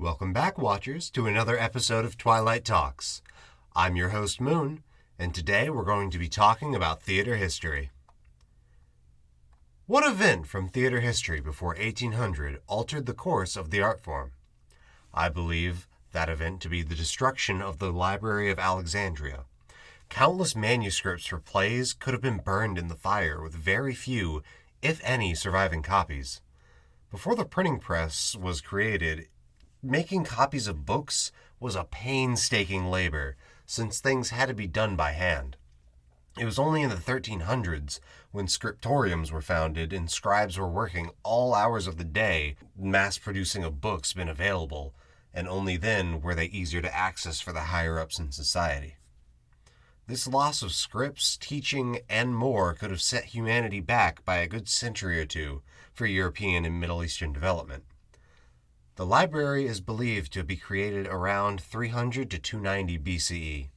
Welcome back, watchers, to another episode of Twilight Talks. I'm your host, Moon, and today we're going to be talking about theater history. What event from theater history before 1800 altered the course of the art form? I believe that event to be the destruction of the Library of Alexandria. Countless manuscripts for plays could have been burned in the fire with very few, if any, surviving copies. Before the printing press was created, making copies of books was a painstaking labor, since things had to be done by hand. It was only in the 1300s, when scriptoriums were founded and scribes were working all hours of the day, mass producing of books been available, and only then were they easier to access for the higher-ups in society. This loss of scripts, teaching, and more could have set humanity back by a good century or two for European and Middle Eastern development. The library is believed to be created around 300 to 290 BCE.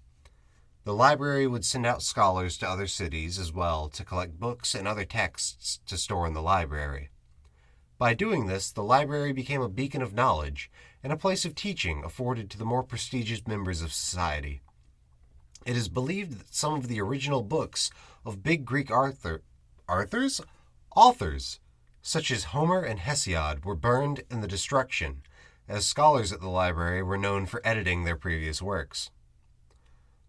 The library would send out scholars to other cities as well to collect books and other texts to store in the library. By doing this, the library became a beacon of knowledge and a place of teaching afforded to the more prestigious members of society. It is believed that some of the original books of big Greek authors, such as Homer and Hesiod, were burned in the destruction, as scholars at the library were known for editing their previous works.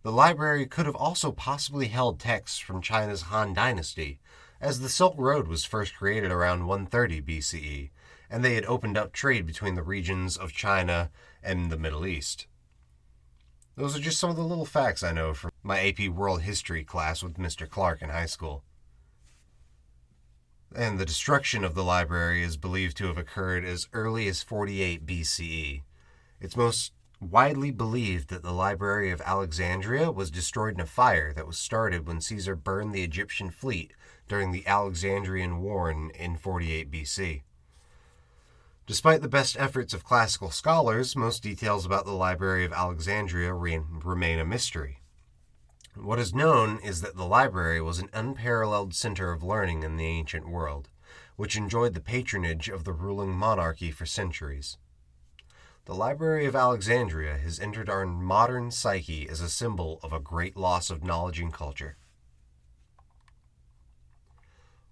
The library could have also possibly held texts from China's Han Dynasty, as the Silk Road was first created around 130 BCE, and they had opened up trade between the regions of China and the Middle East. Those are just some of the little facts I know from my AP World History class with Mr. Clark in high school. And the destruction of the library is believed to have occurred as early as 48 BCE. It's most widely believed that the Library of Alexandria was destroyed in a fire that was started when Caesar burned the Egyptian fleet during the Alexandrian War in 48 BC. Despite the best efforts of classical scholars, most details about the Library of Alexandria remain a mystery. What is known is that the library was an unparalleled center of learning in the ancient world, which enjoyed the patronage of the ruling monarchy for centuries. The Library of Alexandria has entered our modern psyche as a symbol of a great loss of knowledge and culture.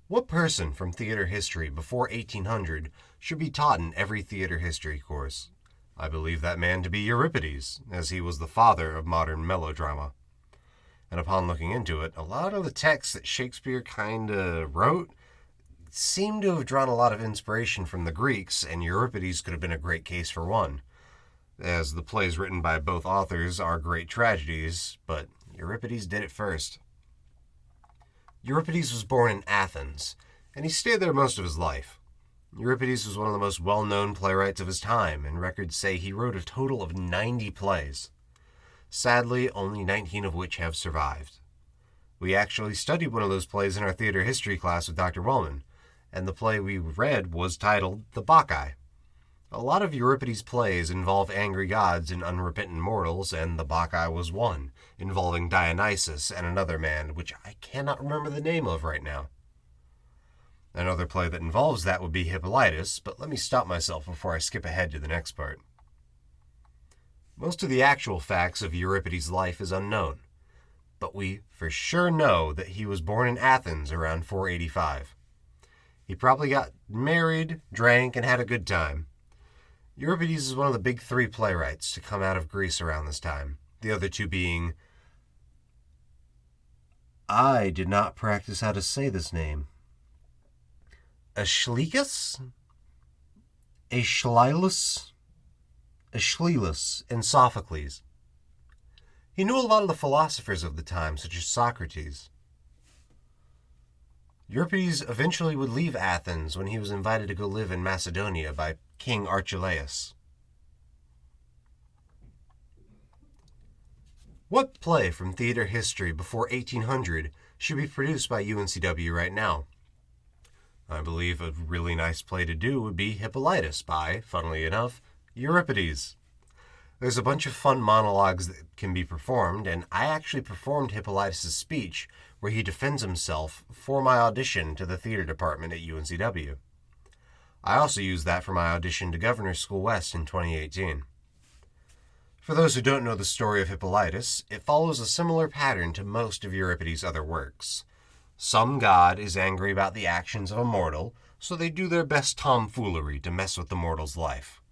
What person from theater history before 1800 should be taught in every theater history course? I believe that man to be Euripides, as he was the father of modern melodrama. And upon looking into it, a lot of the texts that Shakespeare kinda wrote seem to have drawn a lot of inspiration from the Greeks, and Euripides could have been a great case for one, as the plays written by both authors are great tragedies, but Euripides did it first. Euripides was born in Athens, and he stayed there most of his life. Euripides was one of the most well-known playwrights of his time, and records say he wrote a total of 90 plays. Sadly, only 19 of which have survived. We actually studied one of those plays in our theater history class with Dr. Wellman, and the play we read was titled The Bacchae. A lot of Euripides' plays involve angry gods and unrepentant mortals, and The Bacchae was one, involving Dionysus and another man, which I cannot remember the name of right now. Another play that involves that would be Hippolytus, but let me stop myself before I skip ahead to the next part. Most of the actual facts of Euripides' life is unknown, but we for sure know that he was born in Athens around 485. He probably got married, drank, and had a good time. Euripides is one of the big three playwrights to come out of Greece around this time, the other two being... I did not practice how to say this name. Aeschylus, and Sophocles. He knew a lot of the philosophers of the time, such as Socrates. Euripides eventually would leave Athens when he was invited to go live in Macedonia by King Archelaus. What play from theater history before 1800 should be produced by UNCW right now? I believe a really nice play to do would be Hippolytus by, funnily enough, Euripides. There's a bunch of fun monologues that can be performed, and I actually performed Hippolytus' speech where he defends himself for my audition to the theater department at UNCW. I also used that for my audition to Governor's School West in 2018. For those who don't know the story of Hippolytus, it follows a similar pattern to most of Euripides' other works. Some god is angry about the actions of a mortal, so they do their best tomfoolery to mess with the mortal's life.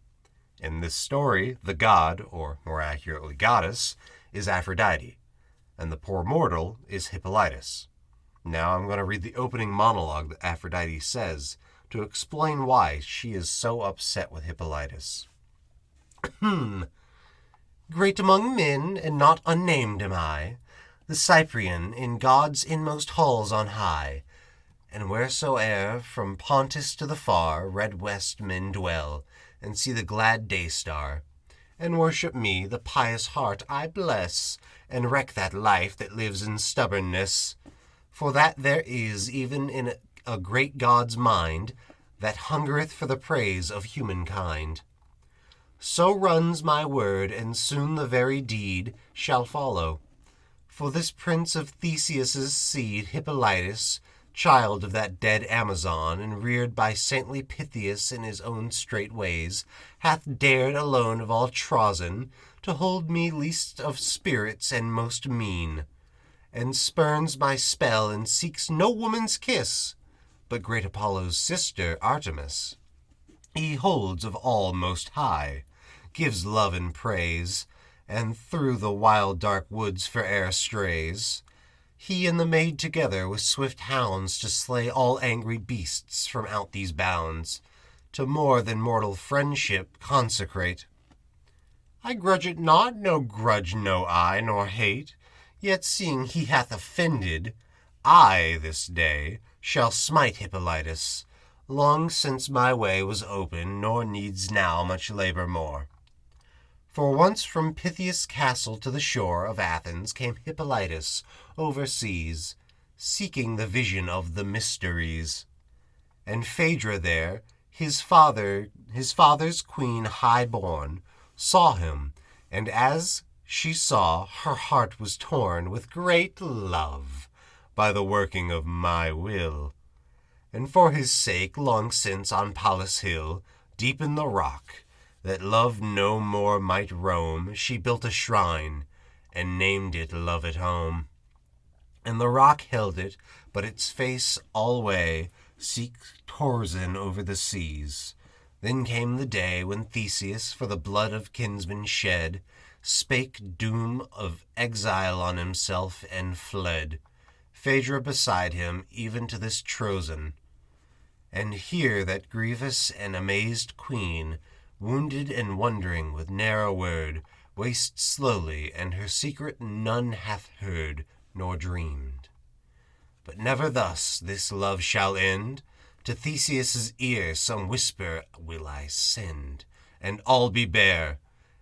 In this story, the god, or more accurately goddess, is Aphrodite, and the poor mortal is Hippolytus. Now I'm going to read the opening monologue that Aphrodite says to explain why she is so upset with Hippolytus. Great among men, and not unnamed am I, the Cyprian in God's inmost halls on high, and wheresoe'er from Pontus to the far red west men dwell, and see the glad day-star, and worship me, the pious heart I bless, and wreck that life that lives in stubbornness, for that there is even in a great God's mind, that hungereth for the praise of humankind. So runs my word, and soon the very deed shall follow. For this prince of Theseus's seed, Hippolytus, child of that dead Amazon, and reared by saintly Pythias in his own straight ways, hath dared alone of all Trozen to hold me least of spirits and most mean, and spurns my spell and seeks no woman's kiss, but great Apollo's sister Artemis. He holds of all most high, gives love and praise, and through the wild dark woods for e'er strays. He and the maid together with swift hounds to slay all angry beasts from out these bounds, to more than mortal friendship consecrate. I grudge it not, no grudge know I, nor hate, yet seeing he hath offended, I this day shall smite Hippolytus. Long since my way was open, nor needs now much labor more. For once from Pythias' castle to the shore of Athens came Hippolytus overseas, seeking the vision of the mysteries. And Phaedra there, his father's queen high-born, saw him, and as she saw, her heart was torn with great love by the working of my will. And for his sake, long since on Pallas Hill, deep in the rock, that love no more might roam, she built a shrine, and named it Love at Home. And the rock held it, but its face alway seeks Trozen over the seas. Then came the day when Theseus, for the blood of kinsmen shed, spake doom of exile on himself and fled, Phaedra beside him, even to this Trozen. And here that grievous and amazed queen, wounded and wondering with narrow word, wastes slowly, and her secret none hath heard nor dreamed. But never thus this love shall end. To Theseus' ear some whisper will I send, and all be bare,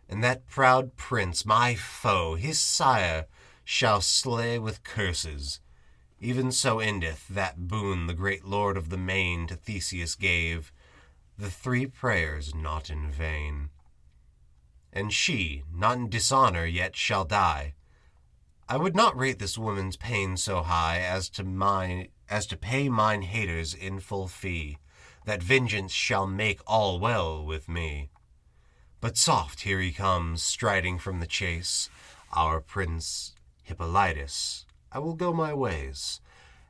and that proud prince, my foe, his sire, shall slay with curses. Even so endeth that boon the great lord of the main to Theseus gave, the 3 prayers not in vain. And she, not in dishonor, yet shall die. I would not rate this woman's pain so high as to pay mine haters in full fee, that vengeance shall make all well with me. But soft, here he comes, striding from the chase, our prince Hippolytus. I will go my ways,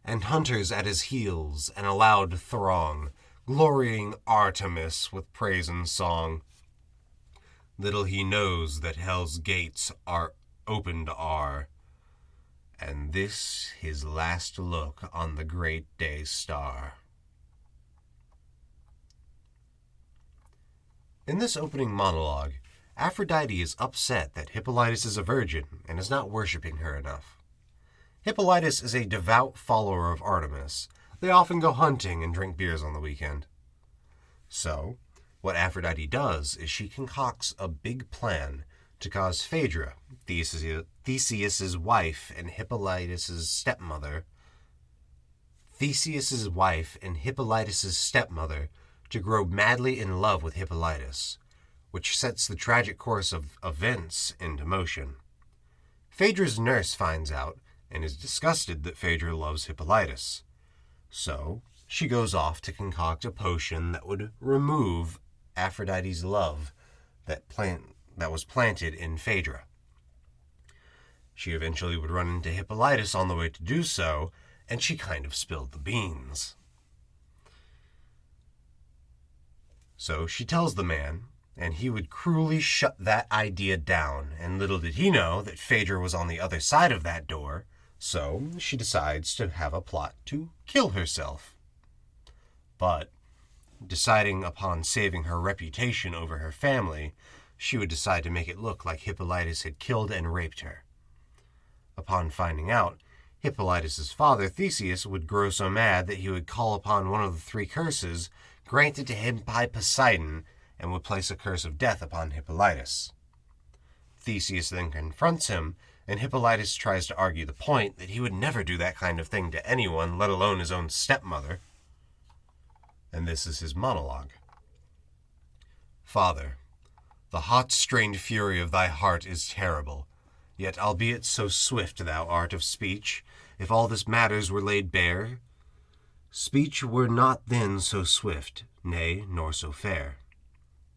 and hunters at his heels, and a loud throng, glorying Artemis with praise and song. Little he knows that hell's gates are opened are, and this his last look on the great day star. In this opening monologue, Aphrodite is upset that Hippolytus is a virgin and is not worshipping her enough. Hippolytus is a devout follower of Artemis. They often go hunting and drink beers on the weekend. So, what Aphrodite does is she concocts a big plan to cause Phaedra, Theseus's wife and Hippolytus's stepmother, to grow madly in love with Hippolytus, which sets the tragic course of events into motion. Phaedra's nurse finds out and is disgusted that Phaedra loves Hippolytus. So, she goes off to concoct a potion that would remove Aphrodite's love that was planted in Phaedra. She eventually would run into Hippolytus on the way to do so, and she kind of spilled the beans. So she tells the man, and he would cruelly shut that idea down, and little did he know that Phaedra was on the other side of that door, so she decides to have a plot to kill herself. But, deciding upon saving her reputation over her family, she would decide to make it look like Hippolytus had killed and raped her. Upon finding out, Hippolytus' father, Theseus, would grow so mad that he would call upon one of the three curses granted to him by Poseidon and would place a curse of death upon Hippolytus. Theseus then confronts him, and Hippolytus tries to argue the point that he would never do that kind of thing to anyone, let alone his own stepmother. And this is his monologue. Father, the hot-strained fury of thy heart is terrible. Yet, albeit so swift thou art of speech, if all this matters were laid bare, speech were not then so swift, nay, nor so fair.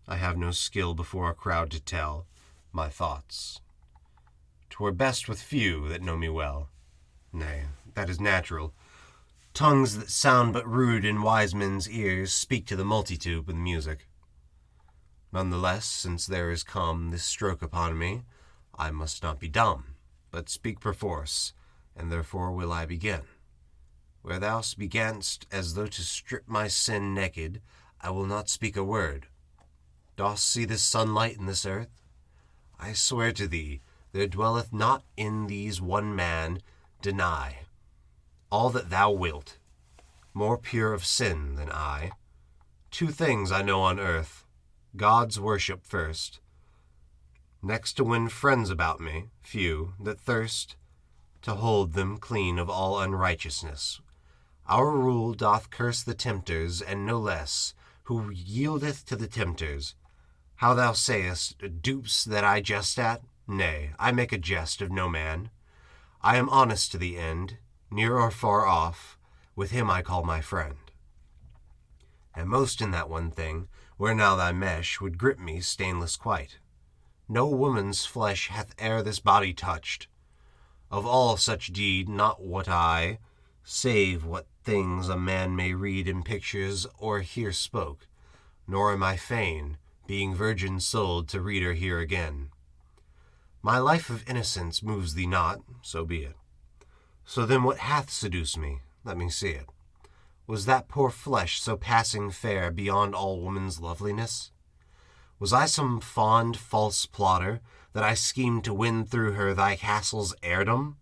I have no skill before a crowd to tell my thoughts. 'Twere best with few that know me well. Nay, that is natural. Tongues that sound but rude in wise men's ears speak to the multitude with music. None the less, since there is come this stroke upon me, I must not be dumb, but speak perforce, and therefore will I begin. Where thou beganst as though to strip my sin naked, I will not speak a word. Dost see this sunlight in this earth? I swear to thee, there dwelleth not in these one man, deny all that thou wilt, more pure of sin than I. Two things I know on earth, God's worship first, next to win friends about me, few, that thirst to hold them clean of all unrighteousness. Our rule doth curse the tempters, and no less, who yieldeth to the tempters. How thou sayest, dupes that I jest at? Nay, I make a jest of no man. I am honest to the end, near or far off, with him I call my friend. And most in that one thing, where now thy mesh would grip me stainless quite. No woman's flesh hath e'er this body touched. Of all such deed not what I, save what things a man may read in pictures or hear spoke, nor am I fain, being virgin-souled, to read or hear again. My life of innocence moves thee not, so be it. So then what hath seduced me? Let me see it. Was that poor flesh so passing fair beyond all woman's loveliness? Was I some fond, false plotter, that I schemed to win through her thy castle's heirdom?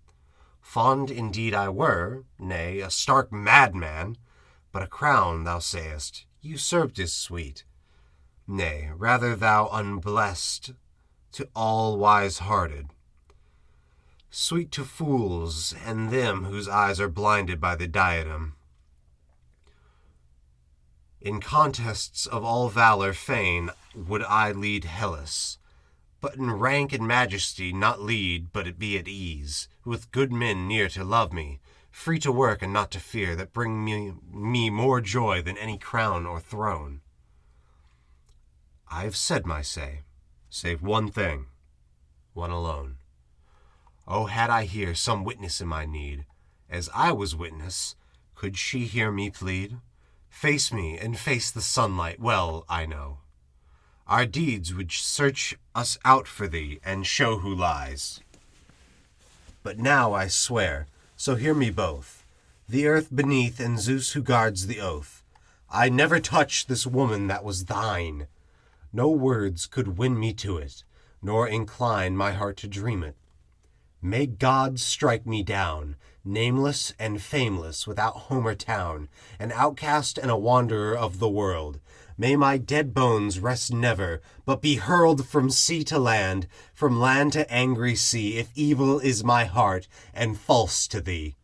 Fond indeed I were, nay, a stark madman, but a crown, thou sayest, usurped sweet. Nay, rather thou unblessed to all wise-hearted. Sweet to fools, and them whose eyes are blinded by the diadem. In contests of all valor fain would I lead Hellas, but in rank and majesty not lead, but it be at ease, with good men near to love me, free to work and not to fear, that bring me more joy than any crown or throne. I have said my say, save one thing, one alone. Oh, had I here some witness in my need, as I was witness, could she hear me plead? Face me and face the sunlight, well I know. Our deeds would search us out for thee and show who lies. But now I swear, so hear me both, the earth beneath and Zeus who guards the oath, I never touched this woman that was thine. No words could win me to it, nor incline my heart to dream it. May God strike me down, nameless and fameless, without home or town, an outcast and a wanderer of the world. May my dead bones rest never, but be hurled from sea to land, from land to angry sea, if evil is my heart and false to thee.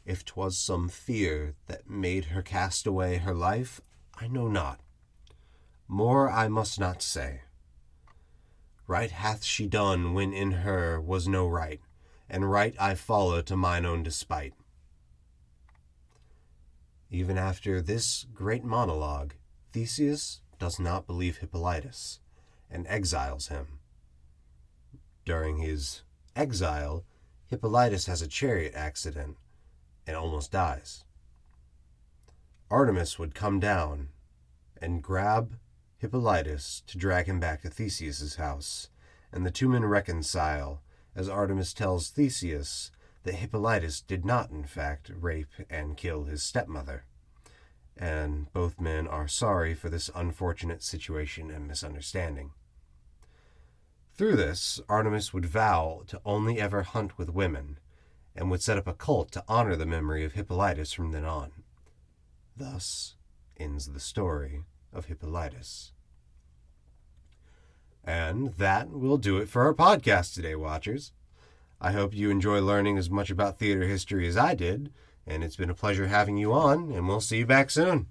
If 'twas some fear that made her cast away her life, I know not. More I must not say. Right hath she done when in her was no right, and right I follow to mine own despite. Even after this great monologue, Theseus does not believe Hippolytus and exiles him. During his exile, Hippolytus has a chariot accident and almost dies. Artemis would come down and grab Hippolytus to drag him back to Theseus's house, and the two men reconcile as Artemis tells Theseus that Hippolytus did not, in fact, rape and kill his stepmother, and both men are sorry for this unfortunate situation and misunderstanding. Through this, Artemis would vow to only ever hunt with women, and would set up a cult to honor the memory of Hippolytus from then on. Thus ends the story of Hippolytus. And that will do it for our podcast today, watchers. I hope you enjoy learning as much about theater history as I did, and it's been a pleasure having you on, and we'll see you back soon.